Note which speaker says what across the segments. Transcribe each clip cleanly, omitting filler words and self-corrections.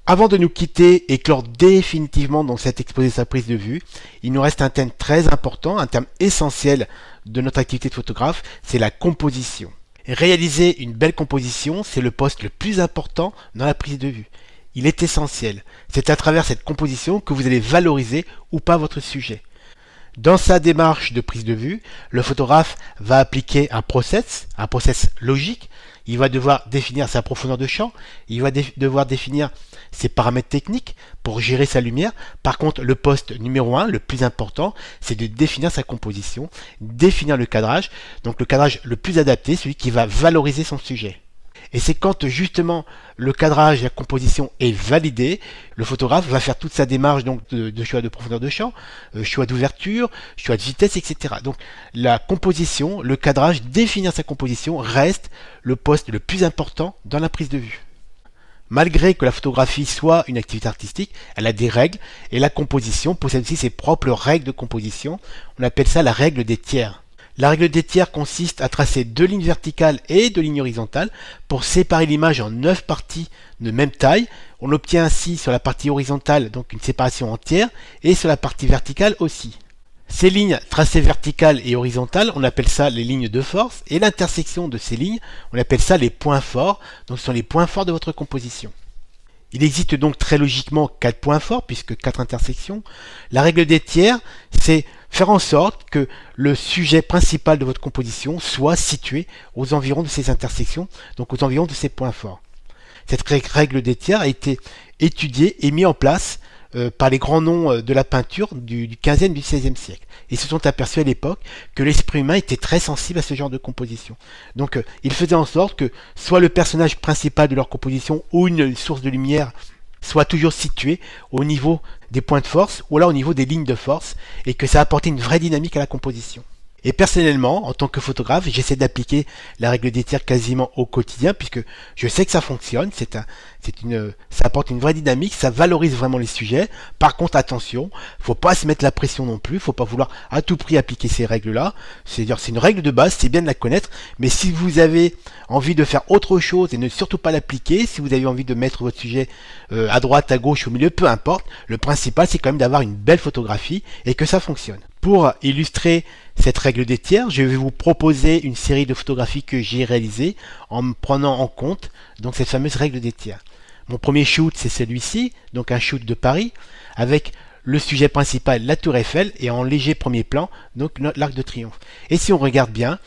Speaker 1: Avant de nous quitter et clore définitivement dans cet exposé sa prise de vue, il nous reste un thème très important, un thème essentiel de notre activité de photographe, c'est la composition. Réaliser une belle composition, c'est le poste le plus important dans la prise de vue. Il est essentiel. C'est à travers cette composition que vous allez valoriser ou pas votre sujet. Dans sa démarche de prise de vue, le photographe va appliquer un process logique. Il va devoir définir sa profondeur de champ, il va devoir définir ses paramètres techniques pour gérer sa lumière. Par contre, le poste numéro 1, le plus important, c'est de définir sa composition, définir le cadrage, donc le cadrage le plus adapté, celui qui va valoriser son sujet. Et c'est quand justement le cadrage et la composition est validé, le photographe va faire toute sa démarche donc de choix de profondeur de champ, choix d'ouverture, choix de vitesse, etc. Donc la composition, le cadrage, définir sa composition reste le poste le plus important dans la prise de vue. Malgré que la photographie soit une activité artistique, elle a des règles et la composition possède aussi ses propres règles de composition. On appelle ça la règle des tiers. La règle des tiers consiste à tracer 2 lignes verticales et 2 lignes horizontales pour séparer l'image en 9 parties de même taille. On obtient ainsi sur la partie horizontale donc une séparation entière et sur la partie verticale aussi. Ces lignes tracées verticales et horizontales, on appelle ça les lignes de force, et l'intersection de ces lignes, on appelle ça les points forts. Donc ce sont les points forts de votre composition. Il existe donc très logiquement 4 points forts, puisque 4 intersections. La règle des tiers, c'est faire en sorte que le sujet principal de votre composition soit situé aux environs de ces intersections, donc aux environs de ces points forts. Cette règle des tiers a été étudiée et mise en place par les grands noms de la peinture du XVe et du XVIe siècle. Ils se sont aperçus à l'époque que l'esprit humain était très sensible à ce genre de composition. Donc ils faisaient en sorte que soit le personnage principal de leur composition ou une source de lumière soit toujours situé au niveau des points de force ou là au niveau des lignes de force et que ça apportait une vraie dynamique à la composition. Et personnellement, en tant que photographe, j'essaie d'appliquer la règle des tiers quasiment au quotidien puisque je sais que ça fonctionne, ça apporte une vraie dynamique, ça valorise vraiment les sujets. Par contre, attention, faut pas se mettre la pression non plus, faut pas vouloir à tout prix appliquer ces règles-là. C'est-à-dire, c'est une règle de base, c'est bien de la connaître, mais si vous avez envie de faire autre chose et ne surtout pas l'appliquer, si vous avez envie de mettre votre sujet à droite, à gauche, au milieu, peu importe, le principal c'est quand même d'avoir une belle photographie et que ça fonctionne. Pour illustrer cette règle des tiers, je vais vous proposer une série de photographies que j'ai réalisées en prenant en compte donc cette fameuse règle des tiers. Mon premier shoot c'est celui-ci, donc un shoot de Paris, avec le sujet principal, la Tour Eiffel, et en léger premier plan, donc l'Arc de Triomphe. Et si on regarde bien,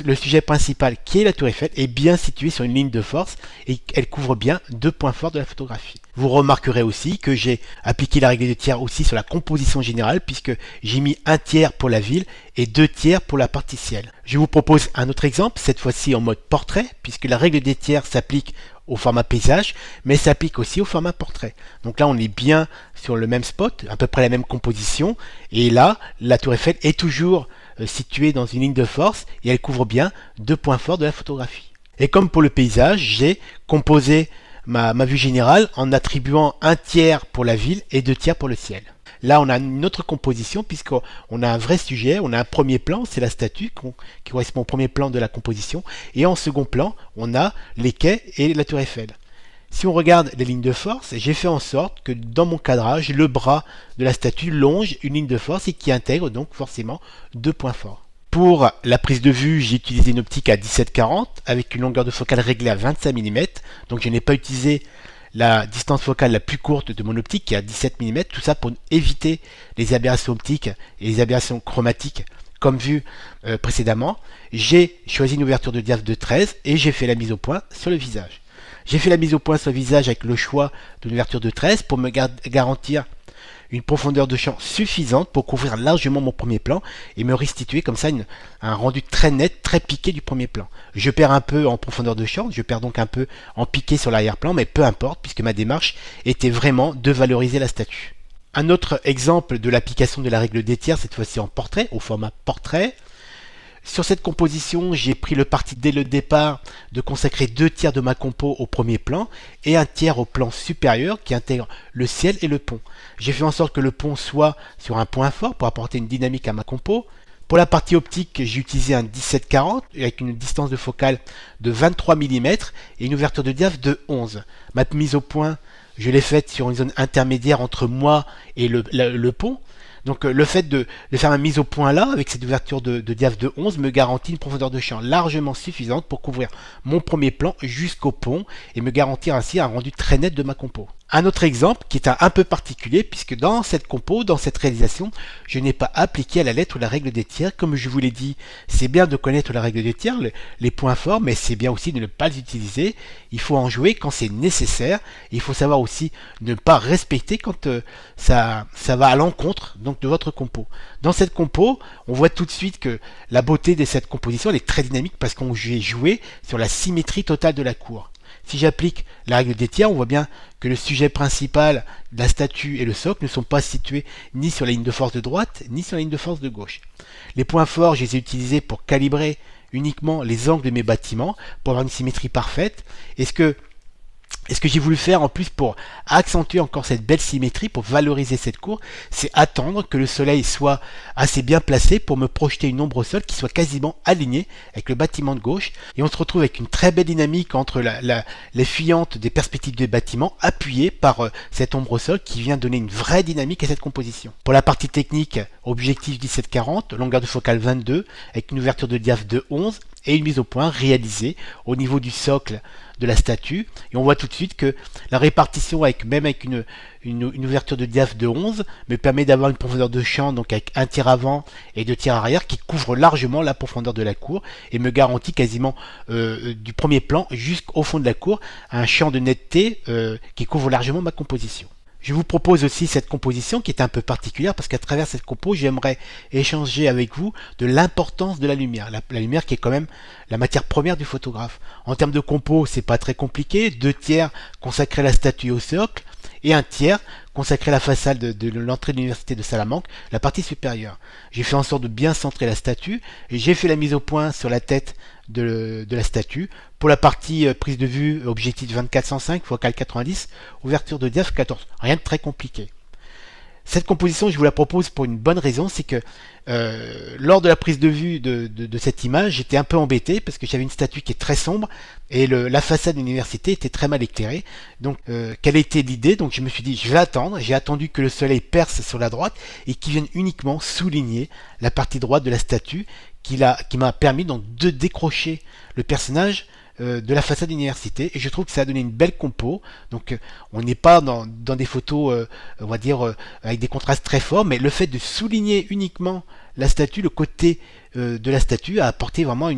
Speaker 1: le sujet principal qui est la Tour Eiffel est bien situé sur une ligne de force et elle couvre bien 2 points forts de la photographie. Vous remarquerez aussi que j'ai appliqué la règle des tiers aussi sur la composition générale puisque j'ai mis 1 tiers pour la ville et 2 tiers pour la partie ciel. Je vous propose un autre exemple, cette fois-ci en mode portrait, puisque la règle des tiers s'applique au format paysage, mais s'applique aussi au format portrait. Donc là, on est bien sur le même spot, à peu près la même composition, et là, la Tour Eiffel est toujours située dans une ligne de force, et elle couvre bien 2 points forts de la photographie. Et comme pour le paysage, j'ai composé ma vue générale en attribuant 1 tiers pour la ville et 2 tiers pour le ciel. Là, on a une autre composition puisqu'on a un vrai sujet, on a un premier plan, c'est la statue qui correspond au premier plan de la composition, et en second plan, on a les quais et la Tour Eiffel. Si on regarde les lignes de force, j'ai fait en sorte que dans mon cadrage, le bras de la statue longe une ligne de force et qui intègre donc forcément 2 points forts. Pour la prise de vue, j'ai utilisé une optique à 17-40 avec une longueur de focale réglée à 25 mm, donc je n'ai pas utilisé la distance focale la plus courte de mon optique qui est à 17 mm, tout ça pour éviter les aberrations optiques et les aberrations chromatiques comme vu précédemment. J'ai choisi une ouverture de diaph de 13 et j'ai fait la mise au point sur le visage. J'ai fait la mise au point sur le visage avec le choix d'une ouverture de 13 pour me garantir une profondeur de champ suffisante pour couvrir largement mon premier plan et me restituer comme ça un rendu très net, très piqué du premier plan. Je perds un peu en profondeur de champ, je perds donc un peu en piqué sur l'arrière-plan, mais peu importe puisque ma démarche était vraiment de valoriser la statue. Un autre exemple de l'application de la règle des tiers, cette fois-ci en portrait, au format portrait. Sur cette composition, j'ai pris le parti dès le départ de consacrer 2 tiers de ma compo au premier plan et 1 tiers au plan supérieur qui intègre le ciel et le pont. J'ai fait en sorte que le pont soit sur un point fort pour apporter une dynamique à ma compo. Pour la partie optique, j'ai utilisé un 17-40 avec une distance de focale de 23 mm et une ouverture de diaph de 11. Ma mise au point je l'ai faite sur une zone intermédiaire entre moi et le pont. Donc le fait de faire ma mise au point là, avec cette ouverture de diaph de 11, me garantit une profondeur de champ largement suffisante pour couvrir mon premier plan jusqu'au pont et me garantir ainsi un rendu très net de ma compo. Un autre exemple qui est un peu particulier, puisque dans cette compo, dans cette réalisation, je n'ai pas appliqué à la lettre la règle des tiers. Comme je vous l'ai dit, c'est bien de connaître la règle des tiers, les points forts, mais c'est bien aussi de ne pas les utiliser. Il faut en jouer quand c'est nécessaire. Il faut savoir aussi ne pas respecter quand ça va à l'encontre donc de votre compo. Dans cette compo, on voit tout de suite que la beauté de cette composition elle est très dynamique parce qu'on j'ai joué sur la symétrie totale de la cour. Si j'applique la règle des tiers, on voit bien que le sujet principal, la statue et le socle ne sont pas situés ni sur la ligne de force de droite, ni sur la ligne de force de gauche. Les points forts, je les ai utilisés pour calibrer uniquement les angles de mes bâtiments, pour avoir une symétrie parfaite. Et ce que j'ai voulu faire en plus pour accentuer encore cette belle symétrie, pour valoriser cette cour, c'est attendre que le soleil soit assez bien placé pour me projeter une ombre au sol qui soit quasiment alignée avec le bâtiment de gauche. Et on se retrouve avec une très belle dynamique entre les fuyantes des perspectives des bâtiments appuyées par cette ombre au sol qui vient donner une vraie dynamique à cette composition. Pour la partie technique, objectif 17-40, longueur de focale 22, avec une ouverture de diaph de 11 et une mise au point réalisée au niveau du socle de la statue. Et on voit tout de suite que la répartition même avec une ouverture de diaph de 11 me permet d'avoir une profondeur de champ donc avec un tiers avant et 2 tiers arrière qui couvre largement la profondeur de la cour et me garantit quasiment du premier plan jusqu'au fond de la cour un champ de netteté qui couvre largement ma composition. Je vous propose aussi cette composition qui est un peu particulière parce qu'à travers cette compo, j'aimerais échanger avec vous de l'importance de la lumière. La lumière qui est quand même la matière première du photographe. En termes de compo, c'est pas très compliqué. 2 tiers consacrés à la statue et au socle et 1 tiers consacré à la façade de l'entrée de l'université de Salamanque, la partie supérieure. J'ai fait en sorte de bien centrer la statue et j'ai fait la mise au point sur la tête de la statue. Pour la partie prise de vue, objectif 24-105, focale 90, ouverture de diaph 14. Rien de très compliqué. Cette composition, je vous la propose pour une bonne raison, c'est que lors de la prise de vue de cette image, j'étais un peu embêté parce que j'avais une statue qui est très sombre et la façade de l'université était très mal éclairée. Donc, quelle était l'idée? Donc, je me suis dit, je vais attendre. J'ai attendu que le soleil perce sur la droite et qu'il vienne uniquement souligner la partie droite de la statue qui m'a permis donc de décrocher le personnage de la façade d'université et je trouve que ça a donné une belle compo. Donc on n'est pas dans des photos on va dire avec des contrastes très forts, mais le fait de souligner uniquement la statue, le côté de la statue a apporté vraiment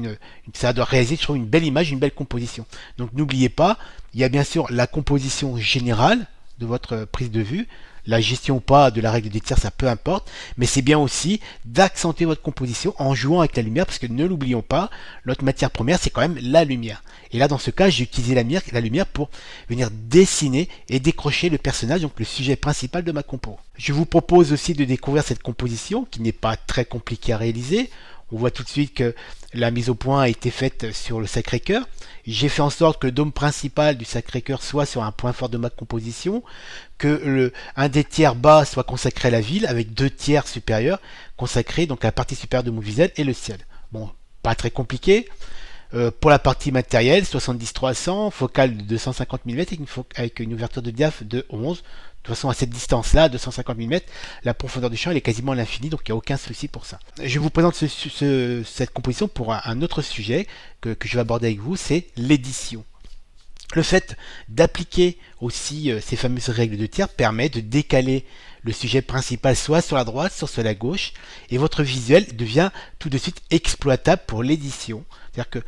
Speaker 1: ça doit réaliser je trouve une belle image, une belle composition. Donc n'oubliez pas, il y a bien sûr la composition générale de votre prise de vue, la gestion ou pas de la règle des tiers, ça peu importe, mais c'est bien aussi d'accentuer votre composition en jouant avec la lumière, parce que ne l'oublions pas, notre matière première, c'est quand même la lumière. Et là, dans ce cas, j'ai utilisé la lumière pour venir dessiner et décrocher le personnage, donc le sujet principal de ma compo. Je vous propose aussi de découvrir cette composition, qui n'est pas très compliquée à réaliser. On voit tout de suite que la mise au point a été faite sur le Sacré-Cœur. J'ai fait en sorte que le dôme principal du Sacré-Cœur soit sur un point fort de ma composition, que un des tiers bas soit consacré à la ville, avec 2 tiers supérieurs consacrés donc à la partie supérieure de mon visage et le ciel. Bon, pas très compliqué. Pour la partie matérielle, 70-300, focale de 250 mm avec une ouverture de diaph de 11. De toute façon, à cette distance-là, 250 mm, la profondeur du champ elle est quasiment à l'infini, donc il n'y a aucun souci pour ça. Je vous présente cette composition pour un autre sujet que je vais aborder avec vous, c'est l'édition. Le fait d'appliquer aussi ces fameuses règles de tiers permet de décaler le sujet principal soit sur la droite, soit sur la gauche, et votre visuel devient tout de suite exploitable pour l'édition. C'est-à-dire que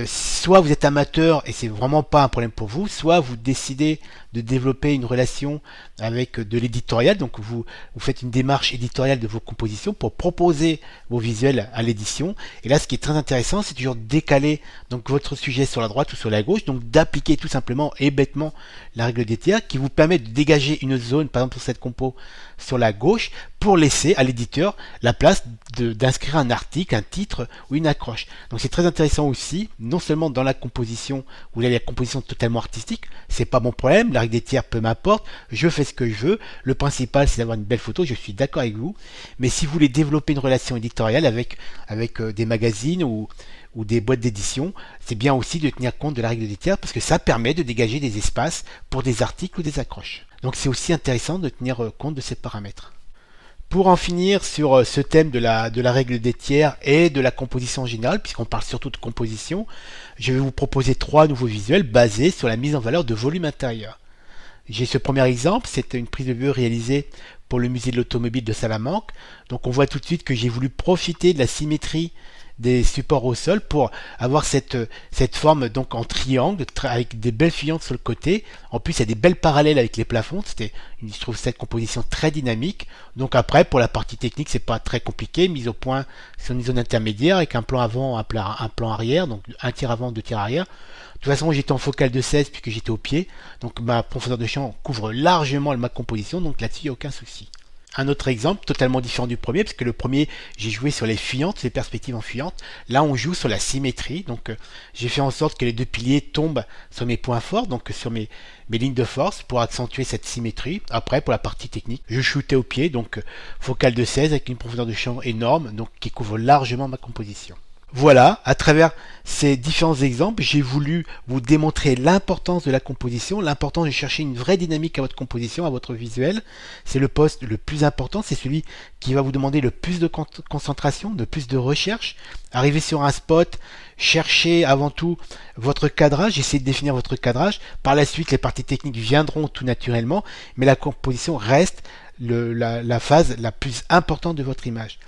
Speaker 1: soit vous êtes amateur et c'est vraiment pas un problème pour vous, soit vous décidez de développer une relation avec de l'éditorial, donc vous faites une démarche éditoriale de vos compositions pour proposer vos visuels à l'édition. Et là, ce qui est très intéressant, c'est toujours de décaler donc votre sujet sur la droite ou sur la gauche, donc d'appliquer tout simplement et bêtement la règle des tiers qui vous permet de dégager une zone, par exemple pour cette compo sur la gauche, pour laisser à l'éditeur la place d'inscrire un article, un titre ou une accroche. Donc c'est très intéressant aussi, non seulement dans la composition, où là il y a la composition totalement artistique, c'est pas mon problème, la règle des tiers peu m'importe, je fais ce que je veux, le principal c'est d'avoir une belle photo, je suis d'accord avec vous, mais si vous voulez développer une relation éditoriale avec des magazines ou des boîtes d'édition, c'est bien aussi de tenir compte de la règle des tiers parce que ça permet de dégager des espaces pour des articles ou des accroches. Donc c'est aussi intéressant de tenir compte de ces paramètres. Pour en finir sur ce thème de la règle des tiers et de la composition en général, puisqu'on parle surtout de composition, je vais vous proposer 3 nouveaux visuels basés sur la mise en valeur de volume intérieur. J'ai ce premier exemple, c'est une prise de vue réalisée pour le musée de l'automobile de Salamanque. Donc on voit tout de suite que j'ai voulu profiter de la symétrie des supports au sol pour avoir cette forme donc en triangle avec des belles fuyantes sur le côté. En plus il y a des belles parallèles avec les plafonds, je trouve cette composition très dynamique. Donc après pour la partie technique c'est pas très compliqué, mise au point sur une zone intermédiaire avec un plan avant, un plan arrière, donc un tir avant, 2 tirs arrière. De toute façon j'étais en focale de 16 puisque j'étais au pied, donc ma profondeur de champ couvre largement ma composition, donc là-dessus il n'y a aucun souci. Un autre exemple totalement différent du premier, parce que le premier j'ai joué sur les fuyantes, les perspectives en fuyantes. Là on joue sur la symétrie, donc j'ai fait en sorte que les 2 piliers tombent sur mes points forts, donc sur mes lignes de force pour accentuer cette symétrie. Après pour la partie technique, je shootais au pied, donc focale de 16 avec une profondeur de champ énorme, donc qui couvre largement ma composition. Voilà, à travers ces différents exemples, j'ai voulu vous démontrer l'importance de la composition, l'importance de chercher une vraie dynamique à votre composition, à votre visuel. C'est le poste le plus important, c'est celui qui va vous demander le plus de concentration, de plus de recherche. Arriver sur un spot, chercher avant tout votre cadrage, essayer de définir votre cadrage. Par la suite, les parties techniques viendront tout naturellement, mais la composition reste la phase la plus importante de votre image.